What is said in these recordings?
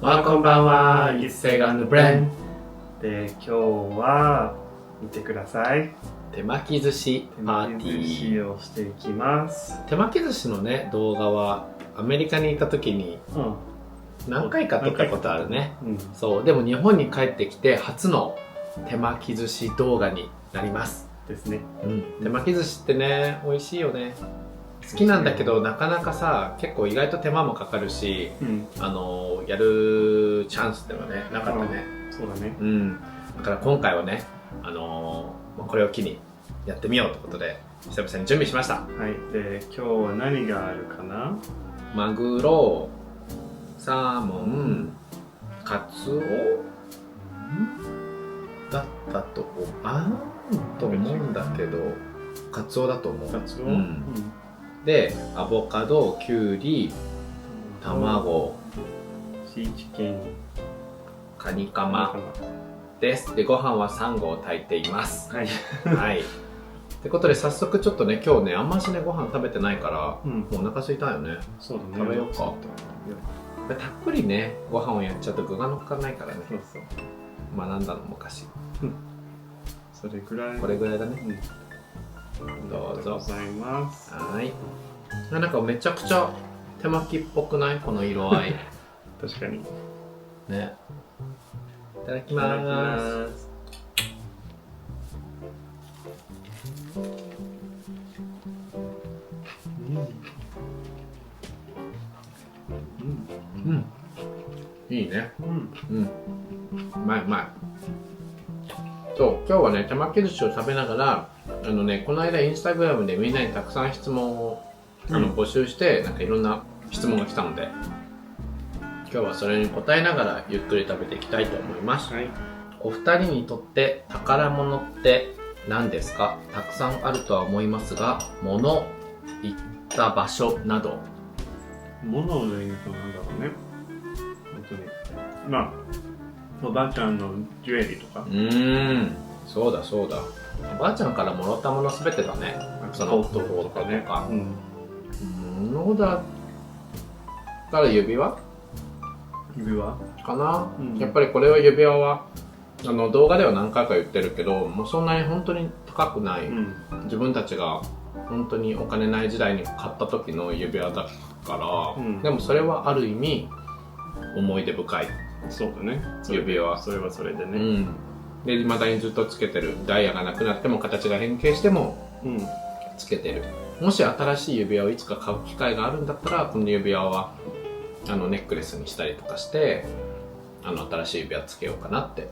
こんばんは、一世がのブレンで、今日は見てください。手巻き寿司パーティ手巻き寿司ー。をしていきます。手巻き寿司のね、動画はアメリカに行った時に何回か撮ったことあるね。そう、でも日本に帰ってきて初の手巻き寿司動画になりますですね。手巻き寿司ってね、美味しいよね。好きなんだけど、なかなかさ、結構意外と手間もかかるし、やるチャンスではね、なかったね。そうだね。だから今回はね、これを機にやってみようということで、久々に準備しました。はい。で、今日は何があるかな？マグロ、サーモン、カツオだったと思うんだけど、カツオだと思う。カツオ？で、アボカド、キュウリ、卵、シーチキン、カニカマです。で、ご飯は3合炊いています。はい。はい。ってことで早速ちょっとね、今日ね、あんましね、ご飯食べてないから、もうお腹空いたよね。そうだね。食べようか。たっぷりね、ご飯をやっちゃうと具が乗っかんないからね。そうそう。学んだの昔。それぐらい。これぐらいだね。どうぞ。ございます。はい。なんかめちゃくちゃ手巻きっぽくない？この色合い。確かに。ね。いただきます。いいね。うまいうまい。そう、今日はね、手巻き寿司を食べながら、この間インスタグラムでみんなにたくさん質問を募集して、なんかいろんな質問が来たので、今日はそれに答えながらゆっくり食べていきたいと思います。はい、お二人にとって宝物って何ですか？たくさんあるとは思いますが、物、行った場所など。物で言うとなんだろうね。本当に。まあ、おばあちゃんのジュエリーとか。そうだそうだ。おばあちゃんからもらったものすべてだね。そのトートとかね。物だから指輪かな、やっぱりこれは指輪は動画では何回か言ってるけど、もうそんなに本当に高くない、自分たちが本当にお金ない時代に買った時の指輪だから、でもそれはある意味思い出深い。そうだね。指輪。それはそれでね。で、未だにずっとつけてる。ダイヤがなくなっても形が変形してもつけてる。もし新しい指輪をいつか買う機会があるんだったら、この指輪はネックレスにしたりとかして、新しい指輪つけようかなって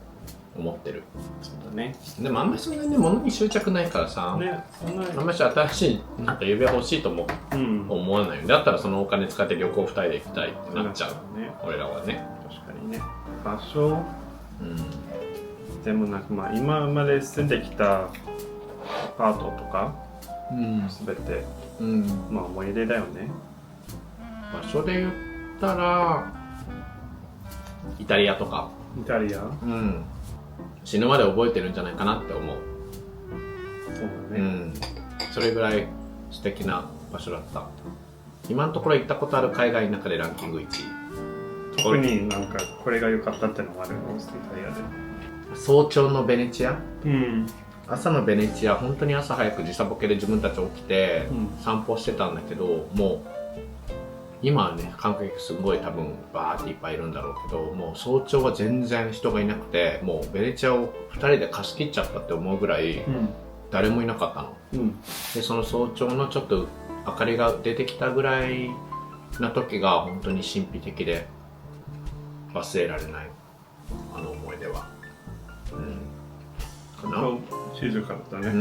思ってる。そうだね。でもあんまりそんなに物に執着ないからさ、あんまり新しいなんか指輪欲しいとも思わないよ。だったらそのお金使って旅行2人で行きたいってなっちゃう。俺らはね。確かにね。場所でもなんかまあ今まで住んできたアパートとかすべてまあ思い出だよね。場所で言ったらイタリアとか。イタリア？死ぬまで覚えてるんじゃないかなって思う。そうだね。それぐらい素敵な場所だった。今のところ行ったことある海外の中でランキング1位。特になんかこれが良かったってのもあるの？イタリアで。早朝のベネチア、朝のベネチア、本当に朝早く時差ボケで自分たち起きて散歩してたんだけど、もう今はね、観光客すごい多分バーっていっぱいいるんだろうけど、もう早朝は全然人がいなくて、もうベネチアを2人で貸し切っちゃったって思うぐらい誰もいなかったの。で、その早朝のちょっと明かりが出てきたぐらいな時が本当に神秘的で忘れられない思い出は。静かだったね。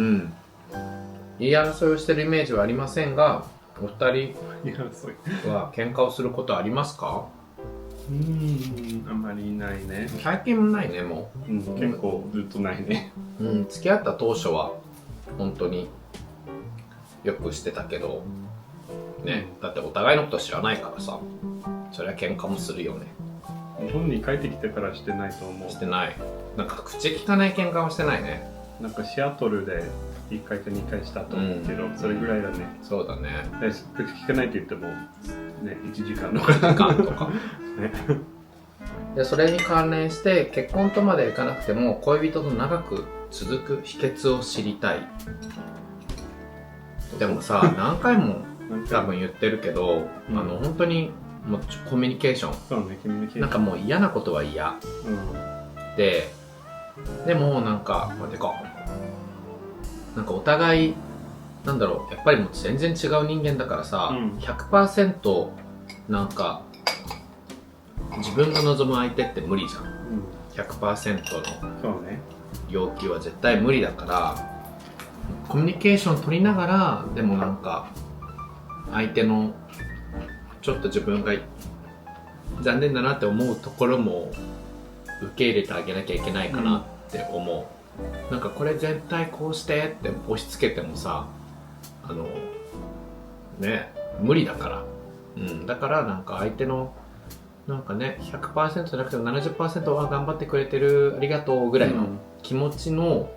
言い争いをしてるイメージはありませんが、お二人は喧嘩をすることありますか？あんまりないね。最近もないね、もう。結構ずっとないね。付き合った当初は本当によくしてたけどね、だってお互いのこと知らないからさ、それは喧嘩もするよね。日本に帰ってきてからしてないと思う。してない。なんか口聞かない喧嘩はしてないね。なんかシアトルで1回か2回したと思うけど、それぐらいだね。そうだね。口聞かないって言ってもね、1時間とか。1時間とか。ね。でそれに関連して結婚とまではいかなくても恋人と長く続く秘訣を知りたい。でもさ何回も多分言ってるけど、本当にもうコミュニケーション、そうね、コミュニケーション、なんかもう嫌なことは嫌、でもなんか待ってか、なんかお互いなんだろう、やっぱりもう全然違う人間だからさ、100% なんか自分が望む相手って無理じゃん、100% の要求は絶対無理だから、コミュニケーション取りながらでもなんか相手のちょっと自分が残念だなって思うところも受け入れてあげなきゃいけないかなって思う、なんかこれ絶対こうしてって押し付けてもさね無理だから、だからなんか相手のなんかね 100% じゃなくても 70% は頑張ってくれてるありがとうぐらいの気持ちの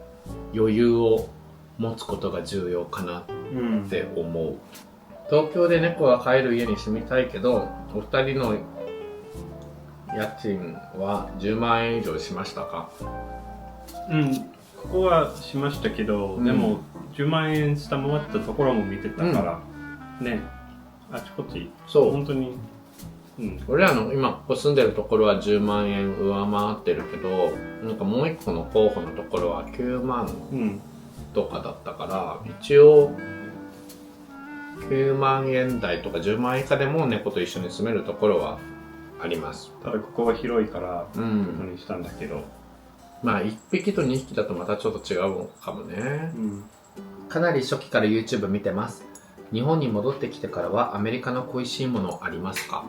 余裕を持つことが重要かなって思う、東京で猫が飼える家に住みたいけどお二人の家賃は10万円以上しましたか？ここはしましたけど、でも10万円下回ったところも見てたから、ね、あちこちそう本当に、俺らの今ここ住んでるところは10万円上回ってるけど、なんかもう一個の候補のところは9万とかだったから、一応9万円台とか10万円以下でも猫と一緒に住めるところはあります。ただここは広いからことにしたんだけど、まあ1匹と2匹だとまたちょっと違うかもね、かなり初期から YouTube 見てます。日本に戻ってきてからはアメリカの恋しいものありますか？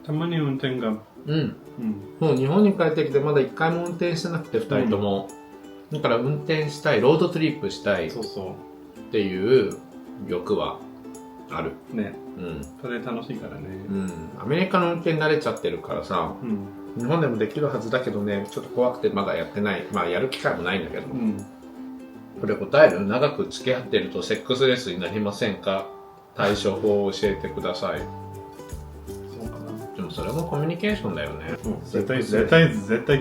たまに運転がもう日本に帰ってきてまだ1回も運転してなくて2人とも、だから運転したい、ロードトリップしたいっていう欲はあるね。それ楽しいからね。アメリカの運転慣れちゃってるからさ、日本でもできるはずだけどね、ちょっと怖くてまだやってない。まあやる機会もないんだけど、これ答える？長く付き合ってるとセックスレスになりませんか？対処法を教えてください。そうかな。でもそれもコミュニケーションだよね。絶対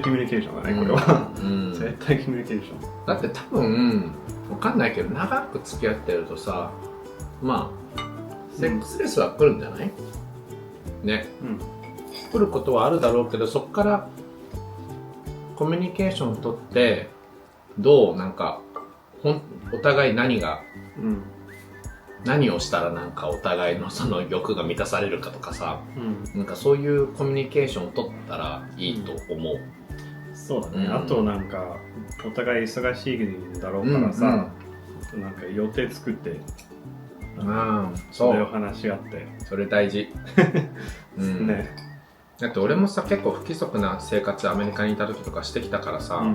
コミュニケーションだね、これは。絶対コミュニケーション。だって多分わかんないけど長く付き合ってるとさ、まあセックスレスは来るんじゃない？ね。来ることはあるだろうけど、そこからコミュニケーションを取ってどうなんかお互い何をしたらなんかお互いのその欲が満たされるかとかさ、なんかそういうコミュニケーションを取ったらいいと思う。そうだね。あとなんかお互い忙しいんだろうからさ、なんか予定作ってそれを話し合って、それ大事。ね。だって俺もさ結構不規則な生活アメリカにいた時とかしてきたからさ、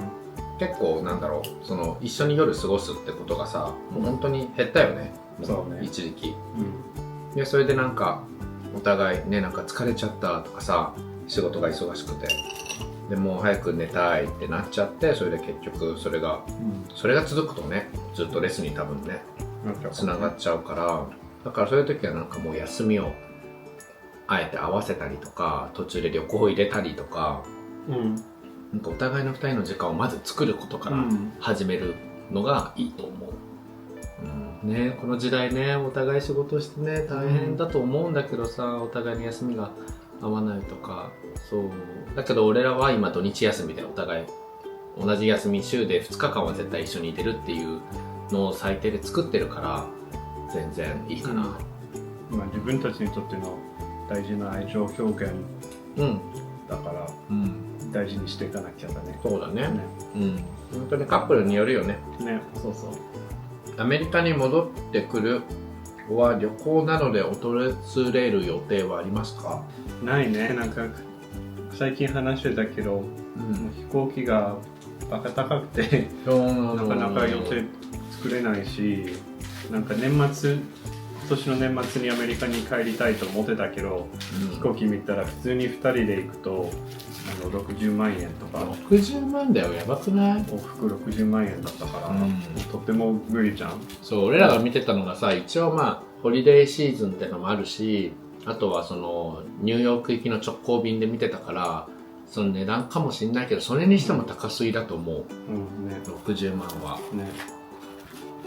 結構なんだろう、その一緒に夜過ごすってことがさもう本当に減ったよね。そうね、一時期、でそれでなんかお互いね、なんか疲れちゃったとかさ、仕事が忙しくてでもう早く寝たいってなっちゃって、それで結局それが続くとね、ずっとレスに多分ねつながっちゃうから、だからそういう時はなんかもう休みをあえて合わせたりとか、途中で旅行を入れたりとか、なんかお互いの2人の時間をまず作ることから始めるのがいいと思う。ね、この時代ね、お互い仕事してね大変だと思うんだけどさ、お互いに休みが合わないとか、そうだけど俺らは今土日休みでお互い同じ休み、週で2日間は絶対一緒にいてるっていうのを最低で作ってるから全然いいかな。まあ自分たちにとっての大事な愛情表現だから、大事にしていかなきゃだね。そうだね。本当にカップルによるよね。そうそう。アメリカに戻ってくるは旅行などで訪れる予定はありますか？ないね。なんか最近話してたけど、飛行機がバカ高くてなかなか予定作れないし、なんか今年の年末にアメリカに帰りたいと思ってたけど、飛行機見たら普通に2人で行くと60万円とか。60万だよ、やばくない？往復60万円だったから、とっても無理じゃん。そう、俺らが見てたのがさ、一応まあホリデーシーズンってのもあるし、あとはそのニューヨーク行きの直行便で見てたからその値段かもしれないけどそれにしても高すぎだと思う、60万はね。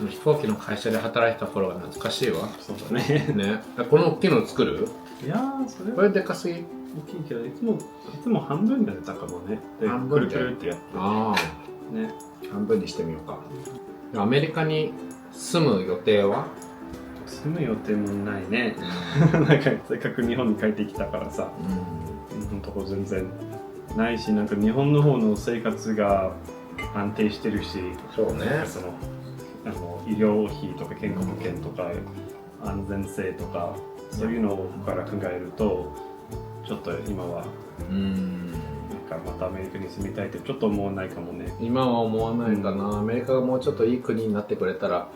飛行機の会社で働いてた頃は懐かしいわ。そうだね。この大きいの作る？いやー、それはこれでかすぎ。大きいけどいつも半分が出たかもね。で半分くるくるってやってああね、半分にしてみようか。アメリカに住む予定は？住む予定もないね。なんかせっかく日本に帰ってきたからさ、日本のとこ全然ないし、なんか日本の方の生活が安定してるし、そうね。その医療費とか健康保険とか安全性とかそういうのから考えるとちょっと今はなんかまたアメリカに住みたいってちょっと思わないかもね。今は思わないかな、アメリカがもうちょっといい国になってくれたら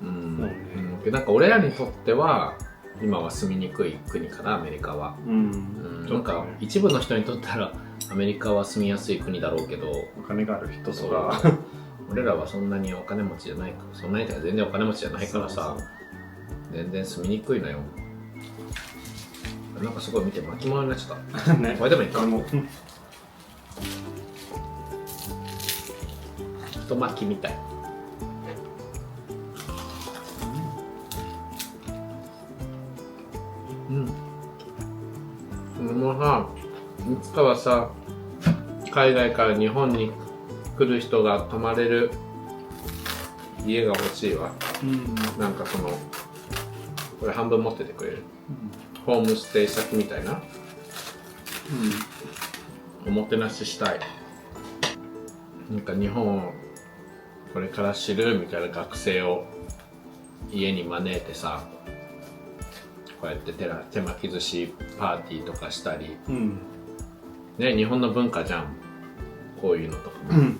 なんか俺らにとっては今は住みにくい国かなアメリカは。なんか一部の人にとったらアメリカは住みやすい国だろうけどお金がある人とか俺らはそんなにお金持ちじゃないから、そんなに全然お金持ちじゃないからさ、全然住みにくいのよ。なんかすごい見て巻き物になっちゃった。ね、これでもいいか。太巻きみたい。もうさ、いつかはさ、海外から日本に来る人が泊まれる家が欲しいわ。なんかそのこれ半分持っててくれる、ホームステイ先みたいな、おもてなししたい。なんか日本をこれから知るみたいな学生を家に招いてさ、こうやって手巻き寿司パーティーとかしたり、ね、日本の文化じゃんこういうのとかも。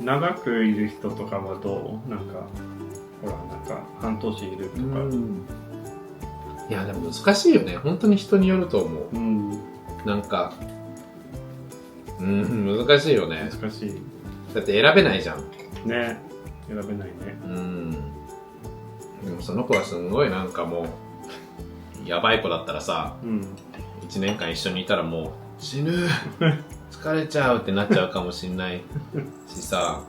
長くいる人とかはどう？なんかほらなんか半年いるとか。いやでも難しいよね。本当に人によると思う。なんか難しいよね。難しい。だって選べないじゃん。ね、選べないね。でもその子はすごいなんかもうやばい子だったらさ、1年間一緒にいたらもう死ぬ疲れちゃうってなっちゃうかもしんないしさ、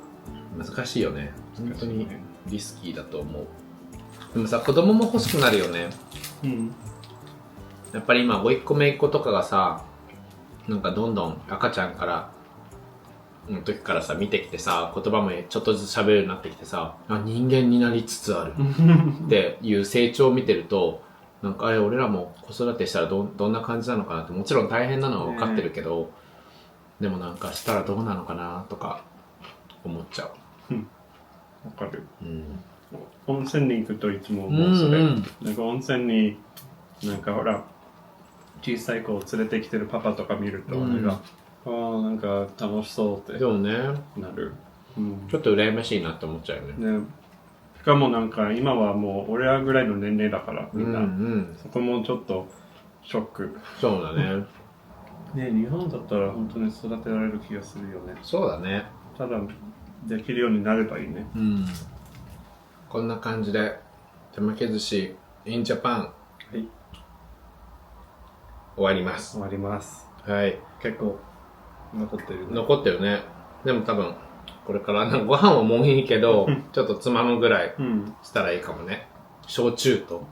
難しいよね。本当にリスキーだと思う。でもさ、子供も欲しくなるよね。やっぱり今甥っ子姪っ子とかがさ、なんかどんどん赤ちゃんからの時からさ見てきてさ、言葉もちょっとずつ喋るようになってきてさ、人間になりつつあるっていう成長を見てると、なんか俺らも子育てしたらどんな感じなのかなって、もちろん大変なのは分かってるけど、でもなんかしたらどうなのかなとか思っちゃう。わかる。温泉に行くといつも思うそれ。なんか温泉になんかほら小さい子を連れてきてるパパとか見ると、なんか楽しそうってなる。ちょっと羨ましいなって思っちゃうよね。しかもなんか今はもう俺らぐらいの年齢だからみんな、そこもちょっとショック。そうだね。日本だったら本当に育てられる気がするよね。そうだね。ただできるようになればいいね。こんな感じで手巻き寿司 in Japan、終わります。終わります。はい。結構残ってるね。残ってるね。でも多分これからご飯はもういいけどちょっとつまむぐらいしたらいいかもね。焼酎と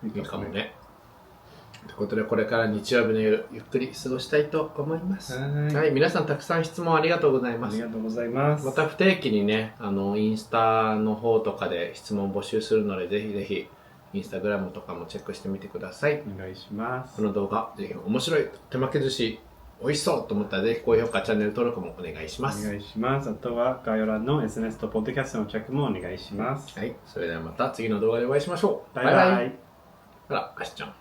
いいかもね。ということでこれから日曜日の夜ゆっくり過ごしたいと思います。はい、皆さんたくさん質問ありがとうございます。ありがとうございます。また不定期にね、インスタの方とかで質問募集するので、ぜひぜひインスタグラムとかもチェックしてみてください。お願いします。この動画ぜひ面白い、手巻き寿司美味しそうと思ったらぜひ高評価、チャンネル登録もお願いします。お願いします。あとは概要欄の SNS とポッドキャストのチェックもお願いします。はい、それではまた次の動画でお会いしましょう。バイバイ。あら、アシちゃん。